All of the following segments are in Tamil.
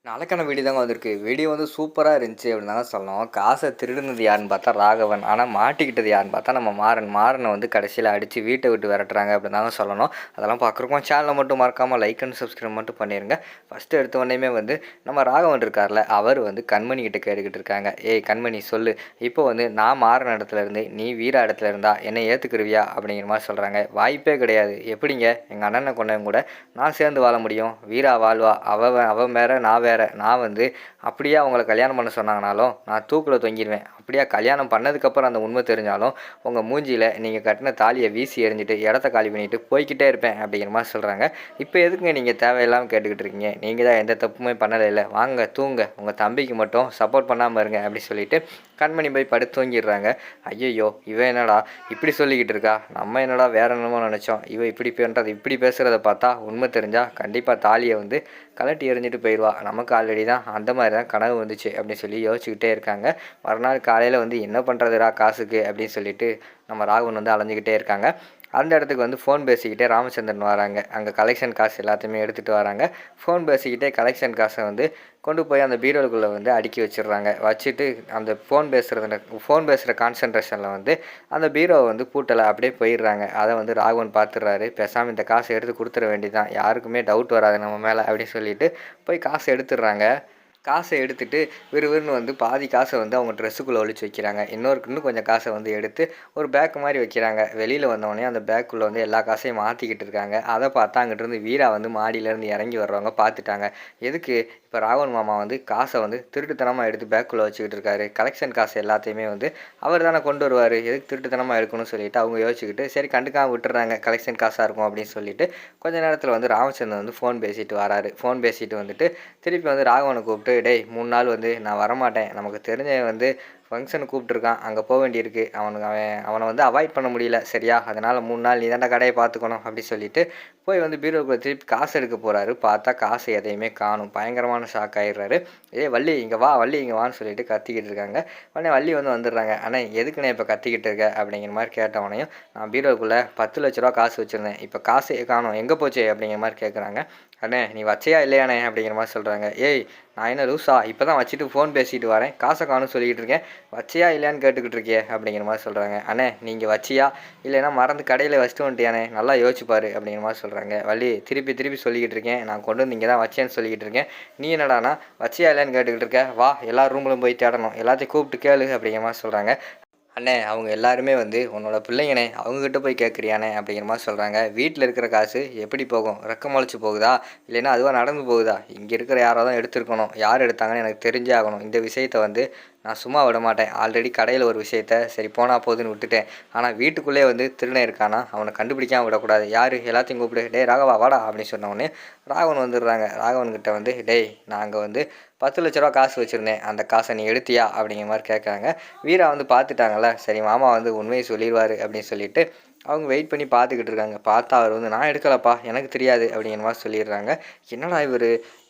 நாளைக்கான வீடியோ தாங்க வந்திருக்கு. வீடியோ வந்து சூப்பரா இருந்துச்சு அப்படின்னு தாங்க சொல்லணும். காச திருடுனது யாருன்னு பார்த்தா ராகவன். ஆனா மாட்டிக்கிட்டது யாருன்னு பார்த்தா நம்ம மாறன். மாறன வந்து கடைசியில அடிச்சு வீட்ட விட்டு விரட்டுறாங்க அப்படின்னு தாங்க சொல்லணும். அதெல்லாம் பார்க்குறக்கும் சேனலை மட்டும் மறக்காம லைக் அண்ட் சப்ஸ்கிரைப் மட்டும் பண்ணிருங்க. ஃபர்ஸ்ட் எடுத்த உடனேயுமே வந்து நம்ம ராகவன் இருக்கார்ல, அவர் வந்து கண்மணி கிட்ட கேட்டுக்கிட்டு இருக்காங்க. "ஏய் கண்மணி சொல்லு. இப்போ வந்து நான் மாறன இடத்துல இருந்து நீ வீரா இடத்துல இருந்தா என்னை ஏத்துக்கிருவியா?" அப்படிங்கிற மாரி சொல்றாங்க. "வாய்ப்பே கிடையாது. எப்படிங்க எங்க அண்ணன கொன்னவன் கூட நான் சேர்ந்து வாழ முடியும்? வீரா வாழ்வா. அவன் வேற நான் வேற. நான் வந்து அப்படியே அவங்கள கல்யாணம் பண்ண சொன்னாங்கனாலும் நான் தூக்கில் தொங்கிடுவேன். அப்படியே கல்யாணம் பண்ணதுக்கப்புறம் அந்த உண்மை தெரிஞ்சாலும் உங்கள் மூஞ்சியில் நீங்கள் கட்டின தாலியை வீசி எறிஞ்சிட்டு இடத்த காலி பண்ணிட்டு போய்கிட்டே இருப்பேன்." அப்படிங்கிற மாதிரி சொல்கிறாங்க. இப்போ எதுக்குங்க நீங்கள் தேவையில்லாமல் கேட்டுக்கிட்டு இருக்கீங்க? நீங்கள் தான் எந்த தப்புமே பண்ணலை இல்லை, வாங்க தூங்க, உங்கள் தம்பிக்கு மட்டும் சப்போர்ட் பண்ணாமல் இருங்க அப்படி சொல்லிட்டு கண்மணி போய் படுத்து தூங்கிடுறாங்க. ஐயையோ, இவன் என்னடா இப்படி சொல்லிக்கிட்டு இருக்கா, நம்ம என்னடா வேற என்னமோ நினச்சோம், இவ இப்படி பண்ணுறது இப்படி பேசுகிறத பார்த்தா உண்மை தெரிஞ்சால் கண்டிப்பாக தாலியை வந்து கலட்டி எறிஞ்சிட்டு போயிடுவா, நமக்கு ஆல்ரெடி தான் அந்த மாதிரி தான் கனவு வந்துச்சு அப்படின்னு சொல்லி யோசிச்சுக்கிட்டே இருக்காங்க. மறுநாள் காலையில் வந்து என்ன பண்ணுறதுடா காசுக்கு அப்படின்னு சொல்லிட்டு நம்ம ராகவன் வந்து அலைஞ்சிக்கிட்டே இருக்காங்க. அந்த இடத்துக்கு வந்து ஃபோன் பேசிக்கிட்டே ராமச்சந்திரன் வராங்க. அங்கே கலெக்ஷன் காசு எல்லாத்தையுமே எடுத்துகிட்டு வராங்க. ஃபோன் பேசிக்கிட்டே கலெக்ஷன் காசை வந்து கொண்டு போய் அந்த பீரோலுக்குள்ளே வந்து அடுக்கி வச்சிடுறாங்க. வச்சுட்டு அந்த ஃபோன் பேசுகிற கான்சன்ட்ரேஷனில் வந்து அந்த பீரோவை வந்து பூட்டலை, அப்படியே போயிடுறாங்க. அதை வந்து ராகவன் பார்த்துடுறாரு. பேசாமல் இந்த காசை எடுத்து கொடுத்துட வேண்டியதான், யாருக்குமே டவுட் வராது நம்ம மேலே அப்படின்னு சொல்லிட்டு போய் காசை எடுத்துடுறாங்க. காசை எடுத்துட்டு விறுவிறுன்னு வந்து பாதி காசை வந்து அவங்க ட்ரெஸ்ஸுக்குள்ளே ஒழிச்சு வைக்கிறாங்க. இன்னும் கொஞ்சம் காசை வந்து எடுத்து ஒரு பேக் மாதிரி வைக்கிறாங்க. வெளியில் வந்தோடனே அந்த பேக்குள்ளே வந்து எல்லா காசையும் மாற்றிக்கிட்டு இருக்காங்க. அதை பார்த்தா அங்கிட்டிருந்து வீரா வந்து மாடியிலேருந்து இறங்கி வர்றவங்க பார்த்துட்டாங்க. எதுக்கு இப்போ ராகவன் மாமா வந்து காசை வந்து திருட்டுத்தனமாக எடுத்து பேக்குள்ளே வச்சுக்கிட்டு இருக்காரு, கலெக்ஷன் காசு எல்லாத்தையுமே வந்து அவர் தானே கொண்டு வருவார், எதுக்கு திருட்டுத்தனமாக எடுக்கணும்னு சொல்லிட்டு அவங்க யோசிச்சுக்கிட்டு சரி கண்டுக்காமல் விட்டுறாங்க, கலெக்ஷன் காசாக இருக்கும் அப்படின்னு சொல்லிட்டு கொஞ்ச நேரத்தில் வந்து ராமச்சந்திரன் வந்து ஃபோன் பேசிட்டு வராரு. ஃபோன் பேசிட்டு வந்துட்டு திருப்பி வந்து ராகவனை கூப்பிட்டு, டேய் 3 நாள் வந்து நான் வரமாட்டேன், நமக்கு தெரிஞ்சவன் வந்து ஃபங்க்ஷனுக்கு கூப்பிட்ருக்கான், அங்கே போக வேண்டியிருக்கு, அவனை வந்து அவாய்ட் பண்ண முடியல சரியா, அதனால் 3 நாள் நீ தாண்டா கடையை பார்த்துக்கணும் அப்படி சொல்லிட்டு போய் வந்து பீரோக்குள்ளே திருப்பி காசு எடுக்க போகிறாரு. பார்த்தா காசு எதையுமே காணும். பயங்கரமான ஷாக் ஆகிடுறாரு. வள்ளி இங்கே வா, வள்ளி இங்கே வான்னு சொல்லிட்டு கத்திக்கிட்டு இருக்காங்க. உடனே வள்ளி வந்து வந்துடுறாங்க. அண்ணே எதுக்குண்ணே இப்போ கத்திக்கிட்டு இருக்க அப்படிங்கிற மாதிரி கேட்டவனையும், நான் பீரோக்குள்ளே 10 லட்ச ரூபா காசு வச்சுருந்தேன், இப்போ காசே காணும், எங்கே போச்சு அப்படிங்கிற மாதிரி கேட்குறாங்க. அண்ணே நீ வச்சையா இல்லையாண்ணே அப்படிங்கிற மாதிரி சொல்கிறாங்க. ஏய் நான் என்ன லூஸா, இப்போ தான் வச்சுட்டு ஃபோன் பேசிட்டு வரேன், காசை காணும் சொல்லிக்கிட்டு இருக்கேன், வச்சியா இல்லையான்னு கேட்டுக்கிட்டு இருக்கியே அப்படிங்கிற மாதிரி சொல்கிறாங்க. அண்ணே நீங்கள் வச்சியா இல்லைன்னா மறந்து கடையில் வச்சுட்டு வந்துட்டியானே, நல்லா யோசிச்சுப்பாரு அப்படிங்கிற மாதிரி சொல்கிறாங்க. வள்ளி திருப்பி திருப்பி சொல்லிக்கிட்டு இருக்கேன், நான் கொண்டு வந்து இங்கே தான் வச்சேன்னு சொல்லிக்கிட்டு இருக்கேன், நீ என்னடானா வச்சியா இல்லையான்னு கேட்டுக்கிட்டு இருக்க, வா எல்லா ரூம்லையும் போய் தேடணும், எல்லாத்தையும் கூப்பிட்டு கேளு அப்படிங்கிற மாதிரி சொல்கிறாங்க. அண்ணே அவங்க எல்லாருமே வந்து உன்னோட பிள்ளைங்கண்ணே, அவங்கக்கிட்ட போய் கேட்குறியாண்ணே அப்படிங்கிற மாதிரி சொல்கிறாங்க. வீட்டில் இருக்கிற காசு எப்படி போகும், ரெக்கம் முளைச்சி போகுதா இல்லைன்னா அதுவாக நடந்து போகுதா, இங்கே இருக்கிற யாரோ தான் எடுத்துருக்கணும், யார் எடுத்தாங்கன்னு எனக்கு தெரிஞ்சே ஆகணும், இந்த விஷயத்தை வந்து நான் சும்மா விட மாட்டேன். ஆல்ரெடி கடையில் ஒரு விஷயத்த சரி போனால் போகுதுன்னு விட்டுட்டேன், ஆனால் வீட்டுக்குள்ளே வந்து திருடன் இருக்கானா, அவனை கண்டுபிடிக்காமல் விடக்கூடாது, யார் எல்லாத்தையும் கூப்பிடு, டேய் ராகவா வாடா அப்படின்னு சொன்னோடனே ராகவன் வந்துடுறாங்க. ராகவன்கிட்ட வந்து டேய் நான் அங்கே வந்து 10 லட்ச ரூபா காசு வச்சுருந்தேன், அந்த காசை நீ எடுத்தியா அப்படிங்கிற மாதிரி கேட்குறாங்க. வீரா வந்து பார்த்துட்டாங்கல்ல, சரி மாமா வந்து உண்மையை சொல்லிடுவார் அப்படின்னு சொல்லிட்டு அவங்க வெயிட் பண்ணி பார்த்துக்கிட்டு இருக்காங்க. பார்த்தா அவர் வந்து நான் எடுக்கலப்பா, எனக்கு தெரியாது அப்படிங்கிற மாதிரி சொல்லிடுறாங்க. என்னடா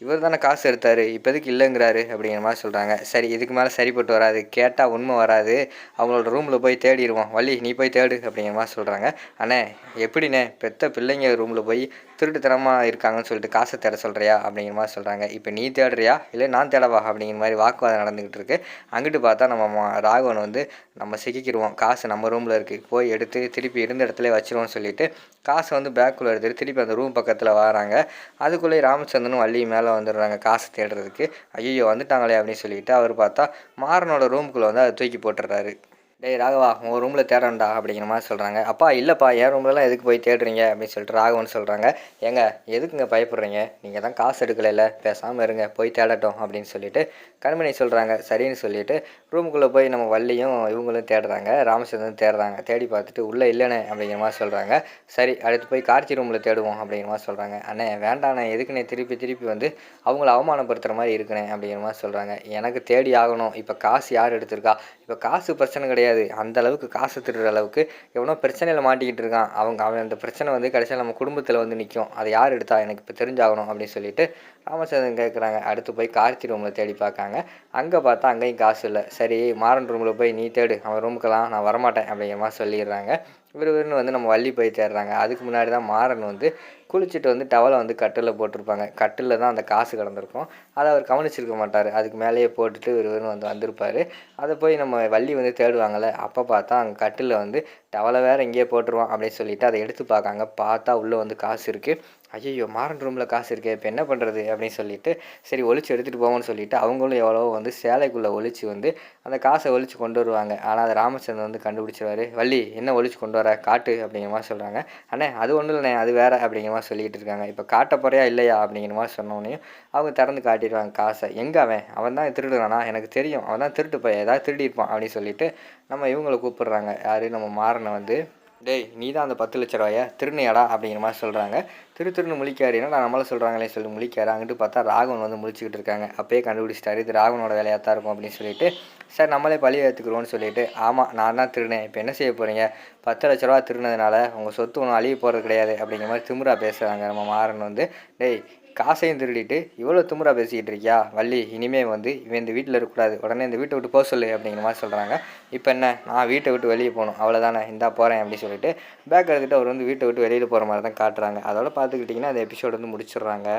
இவர் தானே காசு எடுத்தார், இப்போதைக்கு இல்லைங்கிறாரு அப்படிங்கிற மாதிரி சொல்கிறாங்க. சரி இதுக்கு மேலே சரிப்பட்டு வராது, கேட்டால் உண்மை வராது, அவங்களோட ரூமில் போய் தேடிடுவோம், வள்ளி நீ போய் தேடு அப்படிங்கிற மாதிரி சொல்கிறாங்க. அண்ணே எப்படிண்ணே பெத்த பிள்ளைங்க ரூமில் போய் திருட்டுத்தனமாக இருக்காங்கன்னு சொல்லிட்டு காசை தேட சொல்கிறியா அப்படிங்கிற மாதிரி சொல்கிறாங்க. இப்போ நீ தேடுறியா இல்லை நான் தேடவா அப்படிங்கிற மாதிரி வாக்குவாதம் நடந்துக்கிட்டு இருக்கு. அங்கிட்டு பார்த்தா நம்ம ராகவன் வந்து நம்ம சிக்கிக்கிடுவோம், காசு நம்ம ரூமில் இருக்குது, போய் எடுத்து திருப்பி இருந்த இடத்துல வச்சிருவோம்னு சொல்லிட்டு காசை வந்து பேக்குள்ளே எடுத்துட்டு திருப்பி அந்த ரூம் பக்கத்தில் வராங்க. அதுக்குள்ளேயே ராமச்சந்திரனும் வள்ளி மேலே வந்துடுறாங்க காசு தேடுறதுக்கு. ஐயோ வந்துட்டாங்களே அப்படின்னு சொல்லிட்டு அவர் பார்த்தா மாறனோட ரூமுக்குள்ளே வந்து அதை தூக்கி போட்டுடுறாரு. டேய் ராகவா உங்கள் ரூமில் தேடண்டா அப்படிங்கிற மாதிரி சொல்கிறாங்க. அப்பா இல்லைப்பா என் ரூம்லலாம் எதுக்கு போய் தேடுறீங்க அப்படின்னு சொல்லிட்டு ராகவன் சொல்கிறாங்க. ஏங்க எதுக்குங்க பயப்படுறீங்க, நீங்கள் தான் காசு எடுக்கலைல்ல, பேசாமல் இருங்க, போய் தேடட்டும் அப்படின்னு சொல்லிட்டு கண்மணி சொல்கிறாங்க. சரின்னு சொல்லிட்டு ரூமுக்குள்ளே போய் நம்ம வள்ளியும் இவங்களும் தேடுறாங்க, ராமச்சந்திரன் தேடுறாங்க. தேடி பார்த்துட்டு உள்ளே இல்லைண்ணே அப்படிங்கிற மாதிரி சொல்கிறாங்க. சரி அடுத்து போய் கார்த்தி ரூமில் தேடுவோம் அப்படிங்கிற மாதிரி சொல்கிறாங்க. அண்ணே வேண்டாண்ணே, எதுக்குண்ணே திருப்பி திருப்பி வந்து அவங்கள அவமானப்படுத்துகிற மாதிரி இருக்குண்ணே அப்படிங்கிற மாதிரி சொல்கிறாங்க. எனக்கு தேடி ஆகணும், இப்போ காசு யார் எடுத்திருக்கா, இப்போ காசு பிரச்சனை கிடையாது, அந்த அளவுக்கு காசு திருடுற அளவுக்கு எவனோ பிரச்சனையில் மாட்டிக்கிட்டு இருக்கான், அவன் அந்த பிரச்சனை வந்து கடைசியில் நம்ம குடும்பத்தில் வந்து நிற்கும், அதை யார் எடுத்தா எனக்கு இப்போ தெரிஞ்சாகணும் அப்படின்னு சொல்லிட்டு ராமச்சந்திரன் கேட்குறாங்க. அடுத்து போய் கார்த்தி ரூமில் தேடி பார்க்காங்க. அங்கே பார்த்தா அங்கேயும் காசு இல்லை. சரி மாறன் ரூமில் போய் நீ தேடு, அவன் ரூமுக்கெல்லாம் நான் வரமாட்டேன் அப்படிங்கிற மாதிரி சொல்லிடுறாங்க. விறுவிறுன்னு வந்து நம்ம வள்ளி போய் தேடுறாங்க. அதுக்கு முன்னாடி தான் மாறன் வந்து குளிச்சுட்டு வந்து டவலை வந்து கட்டில்ல போட்டிருப்பாங்க. கட்டில்ல தான் அந்த காசு கிடந்திருக்கும். அதை அவர் கவனிச்சிருக்க மாட்டார். அதுக்கு மேலேயே போட்டுட்டு விறுவிறுன்னு வந்து வந்திருப்பார். அதை போய் நம்ம வள்ளி வந்து தேடுவாங்கள்ல, அப்போ பார்த்தா அங்கே கட்டில்ல வந்து டவலை வேறு இங்கேயே போட்டுருவான் அப்படின்னு சொல்லிட்டு அதை எடுத்து பார்க்காங்க. பார்த்தா உள்ளே வந்து காசு இருக்குது. ஐயய்யோ! மாறன் ரூமில் காசு இருக்கே, இப்போ என்ன பண்ணுறது அப்படின்னு சொல்லிட்டு, சரி ஒளிச்சு எடுத்துகிட்டு போவோம்னு சொல்லிட்டு அவங்களும் எவ்வளவோ வந்து சேலைக்குள்ளே ஒளிச்சு வந்து அந்த காசை ஒளிச்சு கொண்டு வருவாங்க. ஆனால் அதை ராமச்சந்திரன் வந்து கண்டுபிடிச்சிருவாரு. வள்ளி என்ன ஒளிச்சு கொண்டு வர காட்டு அப்படிங்கிற மாதிரி சொல்கிறாங்க. அண்ணே அது ஒன்றும் இல்லைண்ணே, அது வேறு அப்படிங்கிற மாதிரி சொல்லிக்கிட்டு இருக்காங்க. இப்போ காட்ட போறியா இல்லையா அப்படிங்கிற மாதிரி சொன்னோடனையும் அவங்க திறந்து காட்டிடுவாங்க காசை. எங்கே அவன் தான் திருடுறானா, எனக்கு தெரியும், அவன் தான் திருட்டு போய் ஏதாவது திருடியிருப்பான் அப்படின்னு சொல்லிட்டு நம்ம இவங்களை கூப்பிடுறாங்க. யார், நம்ம மாறனை வந்து, டேய் நீ தான் அந்த 10 லட்ச ரூபாயா திருநையாடா அப்படிங்கிற மாதிரி சொல்கிறாங்க. திருன்னு முழிக்காரு. ஏன்னா நான் நம்மளை சொல்கிறாங்களே சொல்லி முழிக்காரு. அங்கிட்டு பார்த்தா ராகவன் வந்து முழிச்சிக்கிட்டு இருக்காங்க. அப்பயே கண்டுபிடிச்சிட்டாரு இது ராகவனோட வேலையாக தான் இருக்கும் அப்படின்னு சொல்லிட்டு, சார் நம்மளே பழி ஏற்றுக்குறோன்னு சொல்லிட்டு, ஆமாம் நான் தான் திருடினேன், இப்போ என்ன செய்ய போகிறீங்க, 10 லட்ச ரூபா திருடினதுனால உங்கள் சொத்து ஒன்றும் அழிய போகிறது கிடையாது அப்படிங்கிற மாதிரி திமிரா பேசுகிறாங்க. நம்ம மாறன் வந்து, டேய் காசையும் திருடிட்டு இவ்வளோ திமிரா பேசிக்கிட்டு இருக்கியா வள்ளி, இனிமேல் வந்து இவன் இந்த வீட்டில் இருக்கக்கூடாது, உடனே இந்த வீட்டை விட்டு போக சொல்லு அப்படிங்கிற மாதிரி சொல்கிறாங்க. இப்போ என்ன, நான் வீட்டை விட்டு வெளியே போகணும் அவ்வளோதானே, இந்தா போகிறேன் அப்படின்னு சொல்லிட்டு பேக் எடுத்துகிட்டு அவர் வந்து வீட்டை விட்டு வெளியில் போகிற மாதிரி தான் காட்டுறாங்க. அதோட பார்த்துக்கிட்டிங்கன்னா அந்த எபிசோடு வந்து முடிச்சிடுறாங்க.